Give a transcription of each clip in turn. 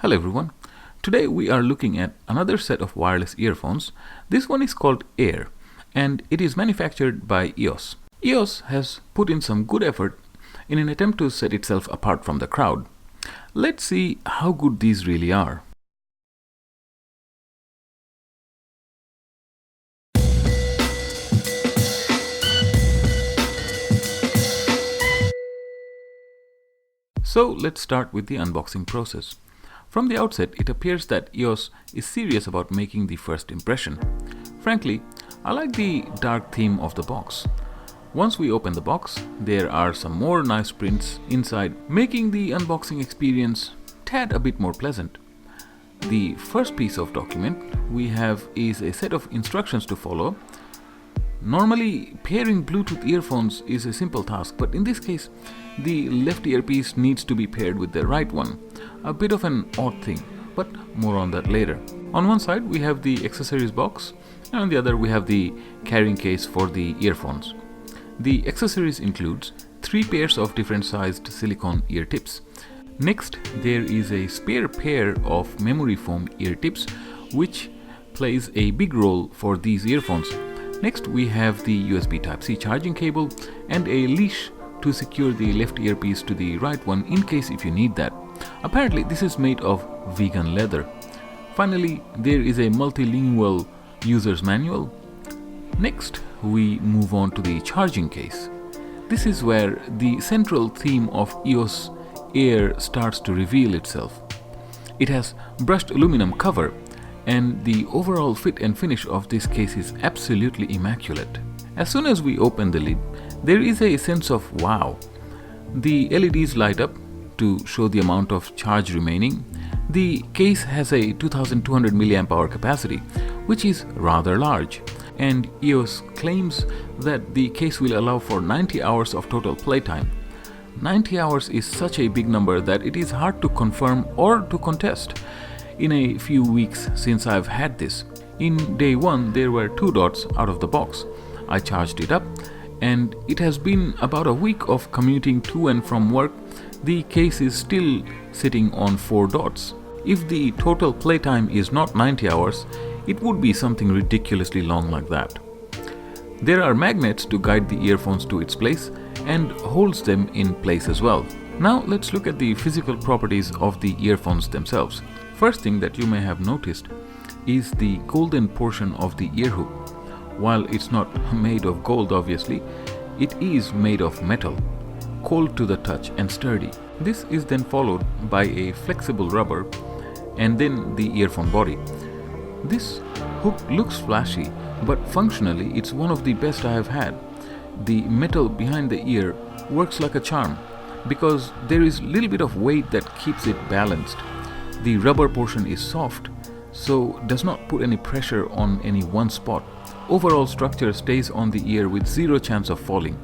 Hello everyone. Today we are looking at another set of wireless earphones. This one is called Air and it is manufactured by EOS. EOS has put in some good effort in an attempt to set itself apart from the crowd. Let's see how good these really are. So let's start with the unboxing process. From the outset, it appears that EOS is serious about making the first impression. Frankly, I like the dark theme of the box. Once we open the box, there are some more nice prints inside, making the unboxing experience tad a bit more pleasant. The first piece of document we have is a set of instructions to follow. Normally, pairing Bluetooth earphones is a simple task, but in this case, the left earpiece needs to be paired with the right one. A bit of an odd thing, but more on that later. On one side, we have the accessories box, and on the other, we have the carrying case for the earphones. The accessories includes 3 pairs of different sized silicone ear tips. Next, there is a spare pair of memory foam ear tips, which plays a big role for these earphones. Next, we have the USB Type-C charging cable and a leash to secure the left earpiece to the right one in case if you need that. Apparently, this is made of vegan leather. Finally, there is a multilingual user's manual. Next, we move on to the charging case. This is where the central theme of EOS Air starts to reveal itself. It has brushed aluminum cover, and the overall fit and finish of this case is absolutely immaculate. As soon as we open the lid, there is a sense of wow. The LEDs light up to show the amount of charge remaining. The case has a 2200 mAh capacity, which is rather large, and EOS claims that the case will allow for 90 hours of total playtime. 90 hours is such a big number that it is hard to confirm or to contest. In a few weeks since I've had this, in day 1 there were 2 dots out of the box. I charged it up, and it has been about a week of commuting to and from work. The case is still sitting on 4 dots. If the total playtime is not 90 hours, it would be something ridiculously long like that. There are magnets to guide the earphones to its place and holds them in place as well. Now let's look at the physical properties of the earphones themselves. First thing that you may have noticed is the golden portion of the ear hoop. While it's not made of gold obviously, it is made of metal, cold to the touch and sturdy. This is then followed by a flexible rubber and then the earphone body. This hook looks flashy, but functionally it's one of the best I have had. The metal behind the ear works like a charm because there is a little bit of weight that keeps it balanced. The rubber portion is soft, so does not put any pressure on any one spot. Overall structure stays on the ear with zero chance of falling,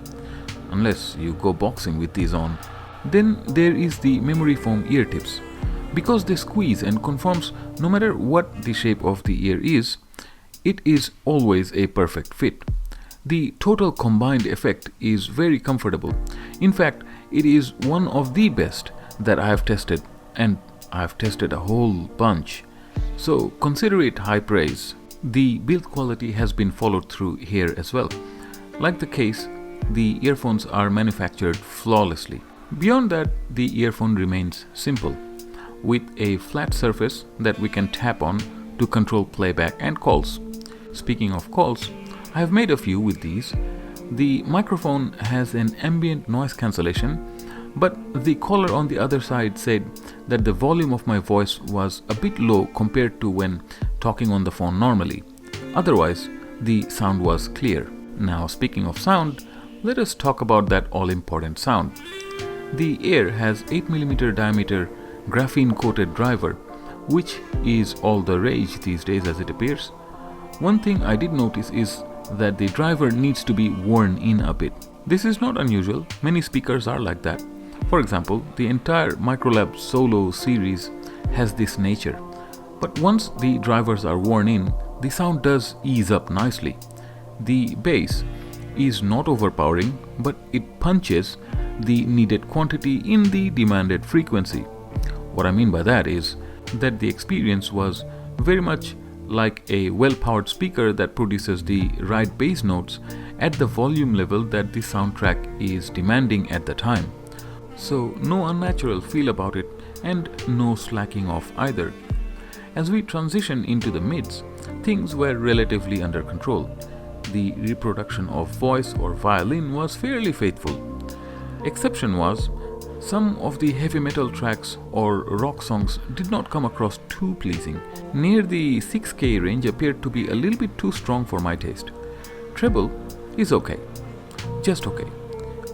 unless you go boxing with these on. Then there is the memory foam ear tips. Because they squeeze and conforms no matter what the shape of the ear is, it is always a perfect fit. The total combined effect is very comfortable. In fact, it is one of the best that I have tested, and I have tested a whole bunch. So consider it high praise. The build quality has been followed through here as well. Like the case, the earphones are manufactured flawlessly. Beyond that, the earphone remains simple, with a flat surface that we can tap on to control playback and calls. Speaking of calls, I have made a few with these. The microphone has an ambient noise cancellation, but the caller on the other side said that the volume of my voice was a bit low compared to when talking on the phone normally. Otherwise, the sound was clear. Now, speaking of sound, let us talk about that all-important sound. The Air has 8mm diameter graphene-coated driver, which is all the rage these days as it appears. One thing I did notice is that the driver needs to be worn in a bit. This is not unusual, many speakers are like that. For example, the entire Microlab Solo series has this nature. But once the drivers are worn in, the sound does ease up nicely. The bass is not overpowering, but it punches the needed quantity in the demanded frequency. What I mean by that is, that the experience was very much like a well-powered speaker that produces the right bass notes at the volume level that the soundtrack is demanding at the time. So no unnatural feel about it and no slacking off either. As we transition into the mids, things were relatively under control. The reproduction of voice or violin was fairly faithful. Exception was, some of the heavy metal tracks or rock songs did not come across too pleasing. Near the 6K range appeared to be a little bit too strong for my taste. Treble is okay, just okay.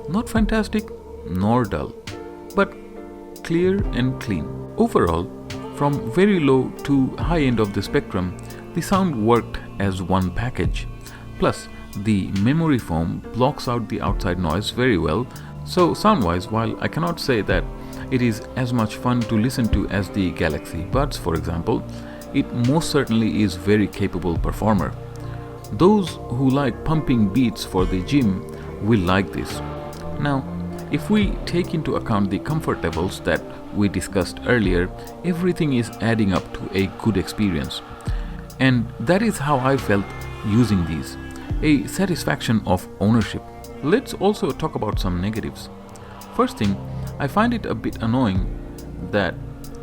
Not fantastic nor dull, but clear and clean. Overall, from very low to high end of the spectrum, the sound worked as one package. Plus, the memory foam blocks out the outside noise very well. So sound-wise, while I cannot say that it is as much fun to listen to as the Galaxy Buds, for example, it most certainly is very capable performer. Those who like pumping beats for the gym will like this. Now, if we take into account the comfort levels that we discussed earlier, everything is adding up to a good experience. And that is how I felt using these, a satisfaction of ownership. Let's also talk about some negatives. First thing, I find it a bit annoying that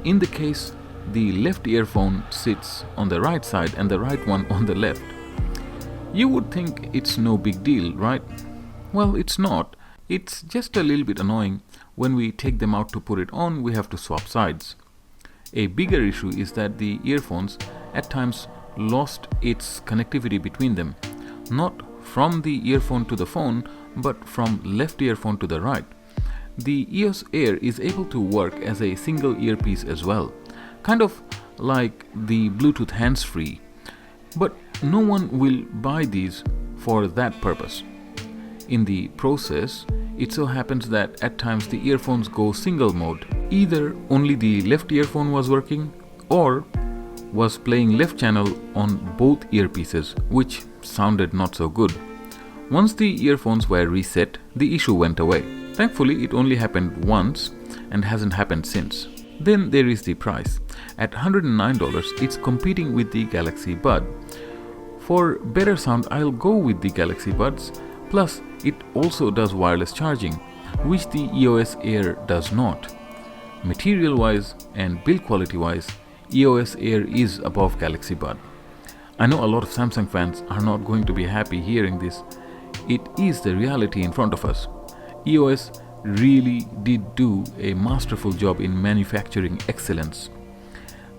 in the case the left earphone sits on the right side and the right one on the left. You would think it's no big deal, right? Well, it's not. It's just a little bit annoying. When we take them out to put it on, we have to swap sides. A bigger issue is that the earphones at times lost its connectivity between them. Not from the earphone to the phone, but from left earphone to the right. The EOS Air is able to work as a single earpiece as well, kind of like the Bluetooth hands-free, but no one will buy these for that purpose. In the process, it so happens that at times the earphones go single mode. Either only the left earphone was working or was playing left channel on both earpieces, which sounded not so good. Once the earphones were reset, the issue went away. Thankfully, it only happened once and hasn't happened since. Then there is the price. At $109, it's competing with the Galaxy Bud. For better sound, I'll go with the Galaxy Buds. Plus, it also does wireless charging, which the EOS Air does not. Material-wise and build quality-wise, EOS Air is above Galaxy Bud. I know a lot of Samsung fans are not going to be happy hearing this. It is the reality in front of us. EOS really did do a masterful job in manufacturing excellence.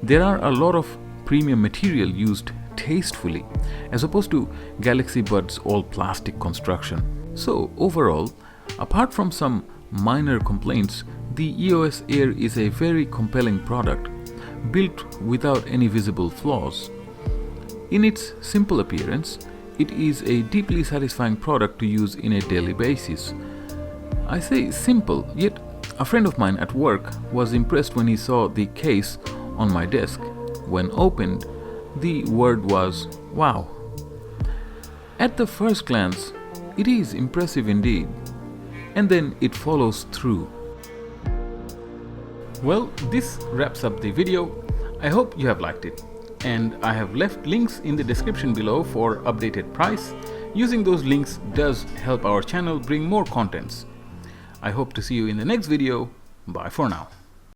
There are a lot of premium material used tastefully, as opposed to Galaxy Buds all plastic construction. So overall, apart from some minor complaints, the EOS Air is a very compelling product, built without any visible flaws. In its simple appearance, it is a deeply satisfying product to use in a daily basis. I say simple, yet a friend of mine at work was impressed when he saw the case on my desk. When opened, the word was wow. At the first glance, it is impressive indeed, and then it follows through. Well, this wraps up the video. I hope you have liked it, and I have left links in the description below for updated price. Using those links does help our channel bring more contents. I hope to see you in the next video. Bye for now.